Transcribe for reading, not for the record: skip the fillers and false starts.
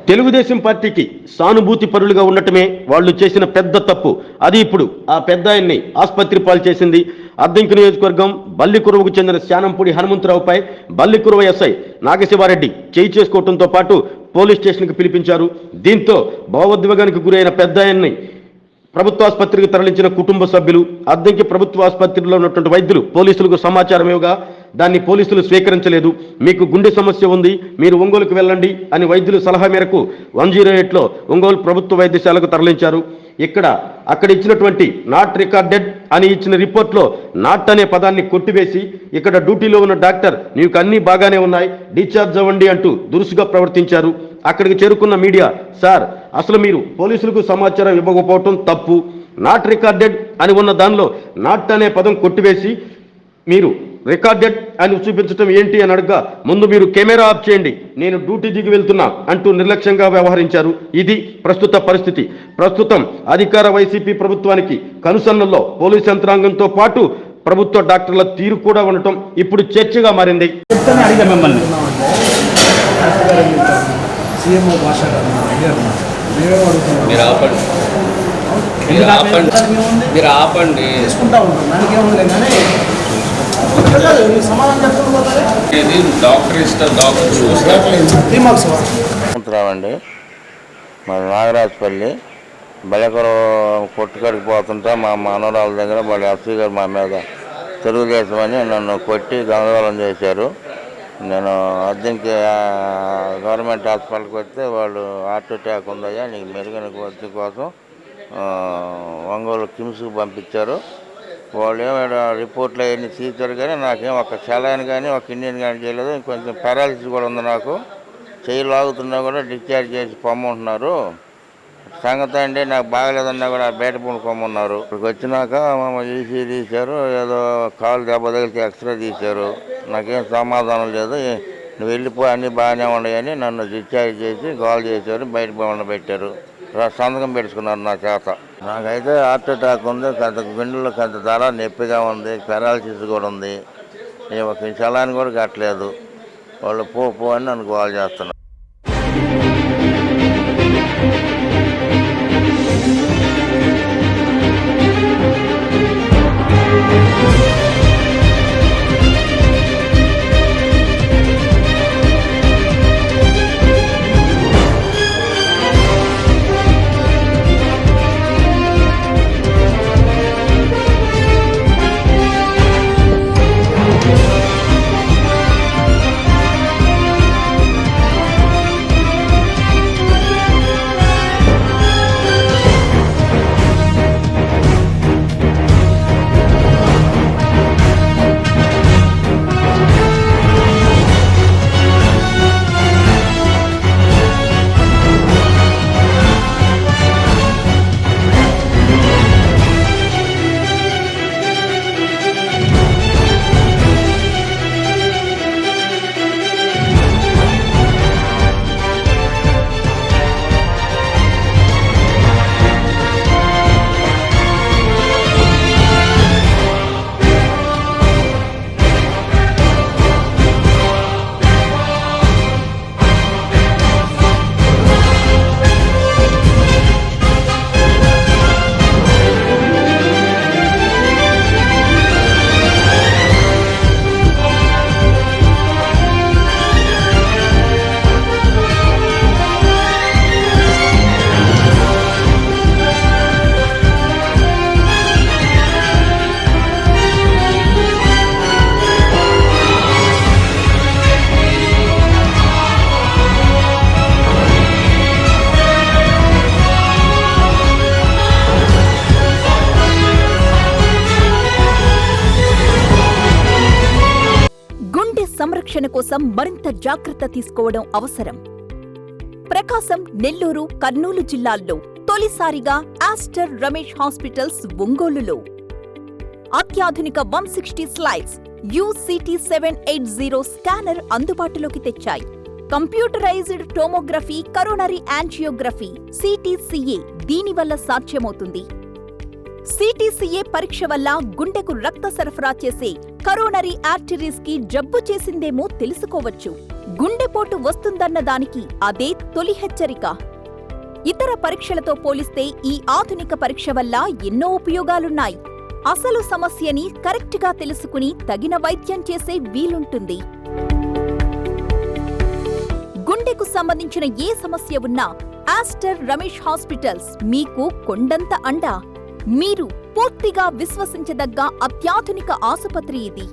తెలుగుదేశం పార్టీకి సానుభూతి పరులుగా ఉండటమే వాళ్ళు చేసిన పెద్ద తప్పు. అది ఇప్పుడు ఆ పెద్ద ఆయన్ని ఆసుపత్రి పాలు చేసింది. అద్దంకి నియోజకవర్గం బల్లికురువకు చెందిన శానంపూడి హనుమంతరావుపై బల్లికురువ ఎస్ఐ నాగశివారెడ్డి చేయి చేసుకోవడంతో పాటు పోలీస్ స్టేషన్కి పిలిపించారు. దీంతో భావోద్వేగానికి గురైన పెద్ద ఆయన్ని ప్రభుత్వ ఆసుపత్రికి తరలించిన కుటుంబ సభ్యులు, అద్దంకి ప్రభుత్వ ఆసుపత్రిలో ఉన్నటువంటి వైద్యులు పోలీసులకు సమాచారం ఇవ్వగా దాన్ని పోలీసులు స్వీకరించలేదు. మీకు గుండె సమస్య ఉంది, మీరు ఒంగోలుకు వెళ్ళండి అని వైద్యుల సలహా మేరకు 108లో ఒంగోలు ప్రభుత్వ వైద్యశాలకు తరలించారు. అక్కడ ఇచ్చినటువంటి నాట్ రికార్డెడ్ అని ఇచ్చిన రిపోర్ట్లో నాట్ అనే పదాన్ని కొట్టివేసి ఇక్కడ డ్యూటీలో ఉన్న డాక్టర్ నీకు అన్నీ బాగానే ఉన్నాయి, డిశ్చార్జ్ అవ్వండి అంటూ దురుసుగా ప్రవర్తించారు. అక్కడికి చేరుకున్న మీడియా, సార్ అసలు మీరు పోలీసులకు సమాచారం ఇవ్వకపోవటం తప్పు, నాట్ రికార్డెడ్ అని ఉన్న దానిలో నాట్ అనే పదం కొట్టివేసి మీరు రికార్డెడ్ అని చూపించడం ఏంటి అని అడగ్గా, ముందు మీరు కెమెరా ఆఫ్ చేయండి, నేను డ్యూటీ దిగి వెళ్తున్నా అంటూ నిర్లక్ష్యంగా వ్యవహరించారు. ఇది ప్రస్తుత పరిస్థితి. ప్రస్తుతం అధికార వైసీపీ ప్రభుత్వానికి కనుసన్నల్లో పోలీస్ యంత్రాంగంతో పాటు ప్రభుత్వ డాక్టర్ల తీరు కూడా ఉండటం ఇప్పుడు చర్చగా మారింది. మీరు ఆపండి. డాక్టర్ ఇస్తారు, డాక్టర్ రావండి. మరి నాగరాజపల్లి బలకర కొట్టుకడికి పోతుంటే మా మనవరాల దగ్గర వాళ్ళ ఎఫ్సీ గారు మా మీద తెలుగుదేశం అని నన్ను కొట్టి గందరగోళం చేశారు. నేను అద్దెకి గవర్నమెంట్ హాస్పిటల్కి వస్తే వాళ్ళు హార్ట్ అటాక్ ఉందయ్యా, నీకు మెరుగైన వచ్చి కోసం ఒంగోలు కిమ్స్కి పంపించారు. వాళ్ళు ఏమైనా రిపోర్ట్లు అవన్నీ తీర్చారు, కానీ నాకేం ఒక సెలైన్ కానీ ఒక ఇండియన్ కానీ చేయలేదు. కొంచెం పారాలిసిస్ కూడా ఉంది, నాకు చెయ్యి లాగుతున్నా కూడా డిశ్చార్జ్ చేసి పొమ్మంటున్నారు. సంగతి అండి నాకు బాగలేదన్నా కూడా బయట పొమ్మన్నారు. ఇక్కడికి వచ్చినాక ఈసీ తీశారు, ఏదో కాలు దెబ్బ తగిలితే ఎక్స్రే తీశారు. నాకేం సమాధానం లేదు, నువ్వు వెళ్ళిపోయి అన్నీ బాగానే ఉన్నాయని నన్ను డిశ్చార్జ్ చేసి కాల్ చేశారు, బయట పెట్టారు. సంతకం పెట్టుకున్నారు నా చేత. నాకైతే హార్ట్ అటాక్ ఉంది, కొంత గుండెల్లో కొంత ధర నొప్పిగా ఉంది, పారాలిసిస్ కూడా ఉంది. నేను ఒక సెలాన్ కూడా కట్టలేదు. వాళ్ళు పో అని నన్ను కాల్ చేస్తున్నారు. సంరక్షణ కోసం మరింత జాగ్రత్త తీసుకోవడం అవసరం. ప్రకాశం, నెల్లూరు, కర్నూలు జిల్లాల్లో తొలిసారిగా ఆస్టర్ రమేష్ హాస్పిటల్స్ ఒంగోలులో అత్యాధునిక 160 స్లైడ్స్ UCT 780 స్కానర్ అందుబాటులోకి తెచ్చాయి. Computerised tomography, coronary angiography, CTCA దీనివల్ల సాధ్యమవుతుంది. CTCA పరీక్ష వల్ల గుండెకు రక్త సరఫరా చేసే కరోనరీ ఆర్టరీస్ కి జబ్బు చేసిందేమో తెలుసుకోవచ్చు. గుండెపోటు వస్తుందన్న దానికి అదే తొలి హెచ్చరిక. ఇతర పరీక్షలతో పోలిస్తే ఈ ఆధునిక పరీక్ష వల్ల ఎన్నో ఉపయోగాలున్నాయి. అసలు సమస్యని కరెక్ట్గా తెలుసుకుని తగిన వైద్యం చేసే వీలుంటుంది. గుండెకు సంబంధించిన ఏ సమస్య ఉన్నా ఆస్టర్ రమేష్ హాస్పిటల్స్ మీకు కొండంత అండ. మీరు పూర్తిగా విశ్వసించదగ్గ అత్యాధునిక ఆసుపత్రి ఇది.